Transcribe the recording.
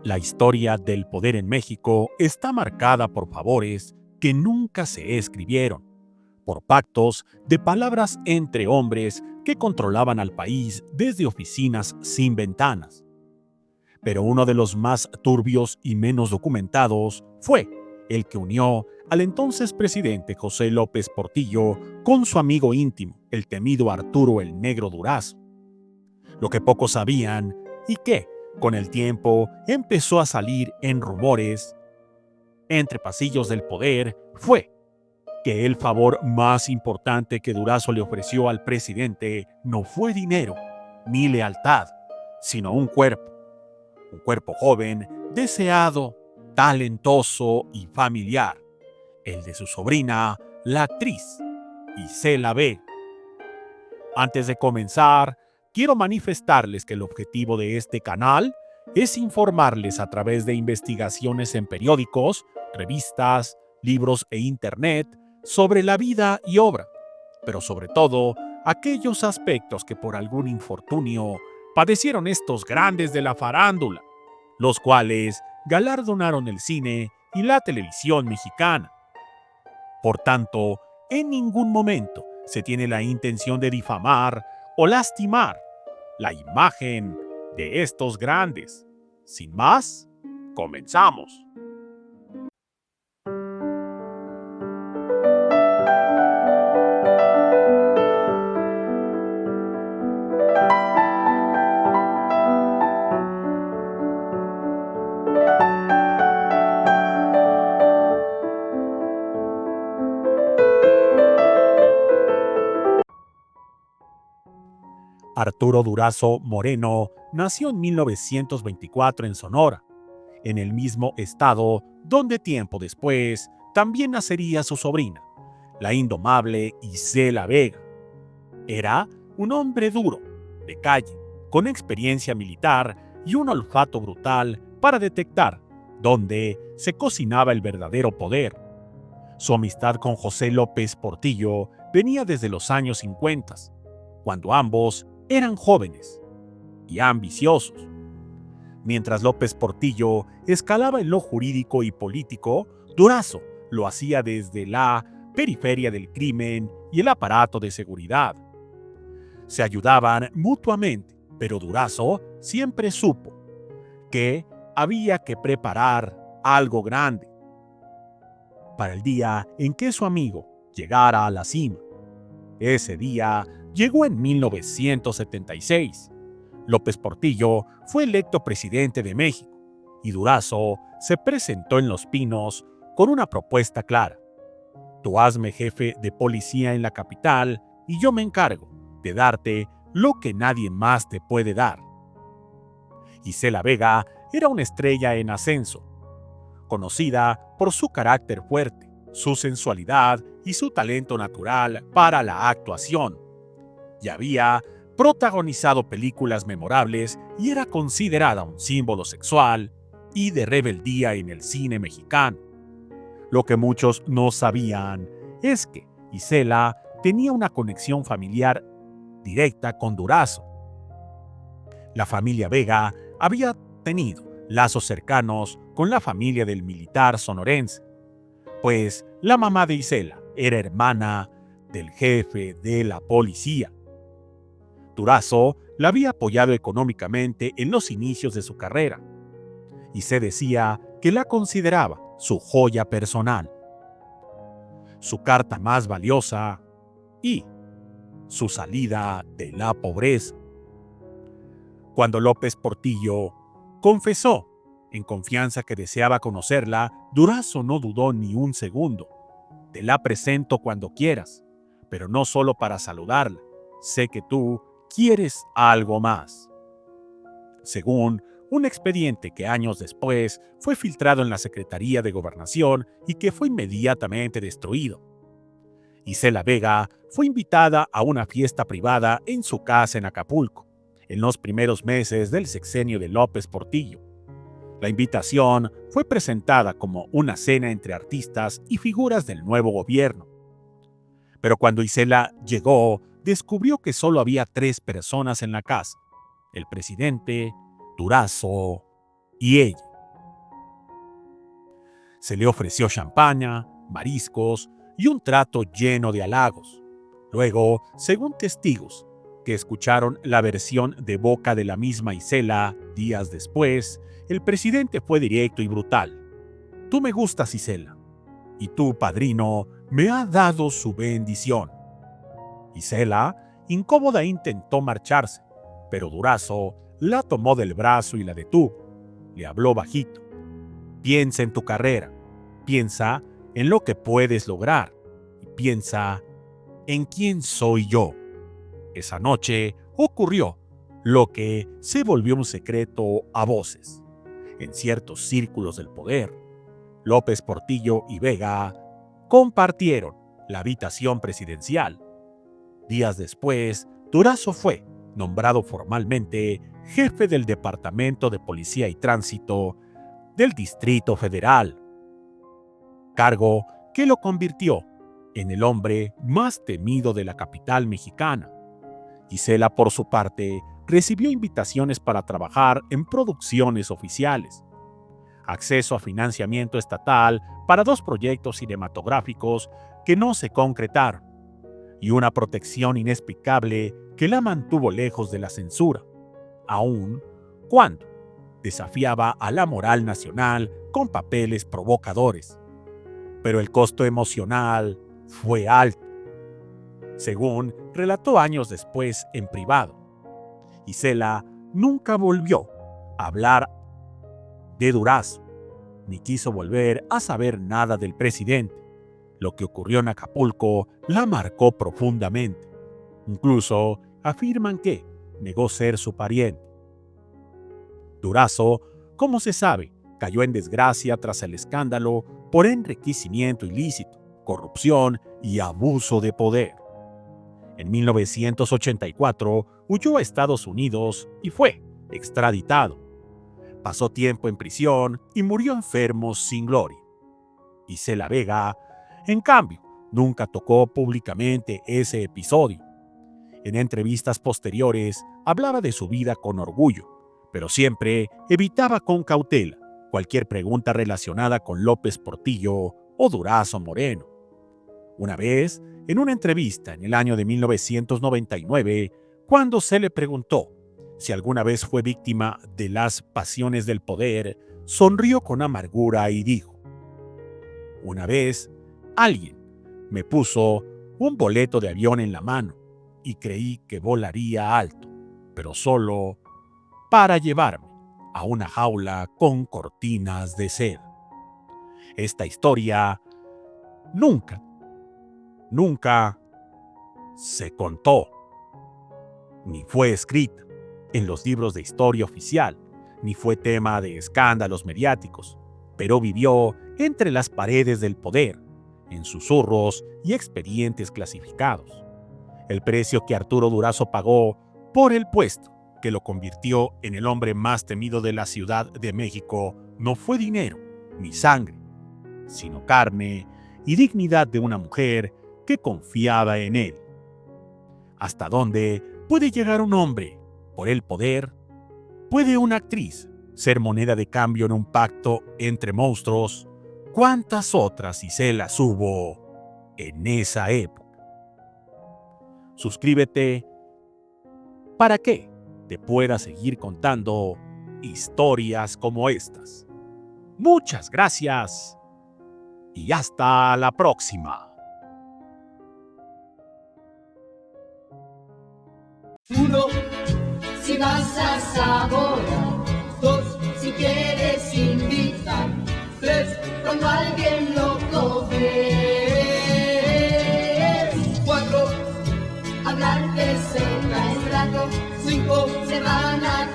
La historia del poder en México está marcada por favores que nunca se escribieron, por pactos de palabras entre hombres que controlaban al país desde oficinas sin ventanas. Pero uno de los más turbios y menos documentados fue el que unió al entonces presidente José López Portillo con su amigo íntimo, el temido Arturo el Negro Durazo. Lo que pocos sabían y que, con el tiempo, empezó a salir en rumores entre pasillos del poder fue que el favor más importante que Durazo le ofreció al presidente no fue dinero ni lealtad, sino un cuerpo joven, deseado, talentoso y familiar, el de su sobrina, la actriz Isela B. Antes de comenzar, quiero manifestarles que el objetivo de este canal es informarles a través de investigaciones en periódicos, revistas, libros e internet sobre la vida y obra, pero sobre todo aquellos aspectos que por algún infortunio padecieron estos grandes de la farándula, los cuales galardonaron el cine y la televisión mexicana. Por tanto, en ningún momento se tiene la intención de difamar o lastimar la imagen de estos grandes. Sin más, comenzamos. Arturo Durazo Moreno nació en 1924 en Sonora, en el mismo estado donde tiempo después también nacería su sobrina, la indomable Isela Vega. Era un hombre duro, de calle, con experiencia militar y un olfato brutal para detectar dónde se cocinaba el verdadero poder. Su amistad con José López Portillo venía desde los años 50, cuando ambos eran jóvenes y ambiciosos. Mientras López Portillo escalaba en lo jurídico y político, Durazo lo hacía desde la periferia del crimen y el aparato de seguridad. Se ayudaban mutuamente, pero Durazo siempre supo que había que preparar algo grande para el día en que su amigo llegara a la cima. Ese día llegó en 1976. López Portillo fue electo presidente de México y Durazo se presentó en Los Pinos con una propuesta clara. Tú hazme jefe de policía en la capital y yo me encargo de darte lo que nadie más te puede dar. Isela Vega era una estrella en ascenso, conocida por su carácter fuerte, su sensualidad y su talento natural para la actuación. Y había protagonizado películas memorables y era considerada un símbolo sexual y de rebeldía en el cine mexicano. Lo que muchos no sabían es que Isela tenía una conexión familiar directa con Durazo. La familia Vega había tenido lazos cercanos con la familia del militar sonorense, pues la mamá de Isela era hermana del jefe de la policía. Durazo la había apoyado económicamente en los inicios de su carrera, y se decía que la consideraba su joya personal, su carta más valiosa y su salida de la pobreza. Cuando López Portillo confesó en confianza que deseaba conocerla, Durazo no dudó ni un segundo. Te la presento cuando quieras, pero no solo para saludarla. Sé que tú quieres algo más. Según un expediente que años después fue filtrado en la Secretaría de Gobernación y que fue inmediatamente destruido. Isela Vega fue invitada a una fiesta privada en su casa en Acapulco, en los primeros meses del sexenio de López Portillo. La invitación fue presentada como una cena entre artistas y figuras del nuevo gobierno. Pero cuando Isela llegó, descubrió que solo había 3 personas en la casa: el presidente, Durazo y ella. Se le ofreció champaña, mariscos y un trato lleno de halagos. Luego, según testigos que escucharon la versión de boca de la misma Isela días después, el presidente fue directo y brutal. Tú me gustas, Isela, y tu padrino me ha dado su bendición. Isela, incómoda, intentó marcharse, pero Durazo la tomó del brazo y la detuvo. Le habló bajito. Piensa en tu carrera, piensa en lo que puedes lograr y piensa en quién soy yo. Esa noche ocurrió lo que se volvió un secreto a voces. En ciertos círculos del poder, López Portillo y Vega compartieron la habitación presidencial. Días después, Durazo fue nombrado formalmente jefe del Departamento de Policía y Tránsito del Distrito Federal, cargo que lo convirtió en el hombre más temido de la capital mexicana. Isela, por su parte, recibió invitaciones para trabajar en producciones oficiales, acceso a financiamiento estatal para 2 proyectos cinematográficos que no se concretaron, y una protección inexplicable que la mantuvo lejos de la censura, aun cuando desafiaba a la moral nacional con papeles provocadores. Pero el costo emocional fue alto. Según relató años después en privado, Isela nunca volvió a hablar de Durazo, ni quiso volver a saber nada del presidente. Lo que ocurrió en Acapulco la marcó profundamente. Incluso afirman que negó ser su pariente. Durazo, como se sabe, cayó en desgracia tras el escándalo por enriquecimiento ilícito, corrupción y abuso de poder. En 1984 huyó a Estados Unidos y fue extraditado. Pasó tiempo en prisión y murió enfermo sin gloria. Isela Vega, en cambio, nunca tocó públicamente ese episodio. En entrevistas posteriores hablaba de su vida con orgullo, pero siempre evitaba con cautela cualquier pregunta relacionada con López Portillo o Durazo Moreno. Una vez, en una entrevista en el año de 1999, cuando se le preguntó si alguna vez fue víctima de las pasiones del poder, sonrió con amargura y dijo: una vez, alguien me puso un boleto de avión en la mano y creí que volaría alto, pero solo para llevarme a una jaula con cortinas de seda. Esta historia nunca se contó, ni fue escrita en los libros de historia oficial, ni fue tema de escándalos mediáticos, pero vivió entre las paredes del poder, en susurros y expedientes clasificados. El precio que Arturo Durazo pagó por el puesto que lo convirtió en el hombre más temido de la Ciudad de México no fue dinero ni sangre, sino carne y dignidad de una mujer que confiaba en él. ¿Hasta dónde puede llegar un hombre por el poder? ¿Puede una actriz ser moneda de cambio en un pacto entre monstruos? ¿Cuántas otras Iselas hubo en esa época? Suscríbete para que te pueda seguir contando historias como estas. Muchas gracias y hasta la próxima. 1, si vas a Zamora. 2, si quieres invitar. 3, cuando alguien loco ve. 4, hablar de cerca el rato. 5, se van a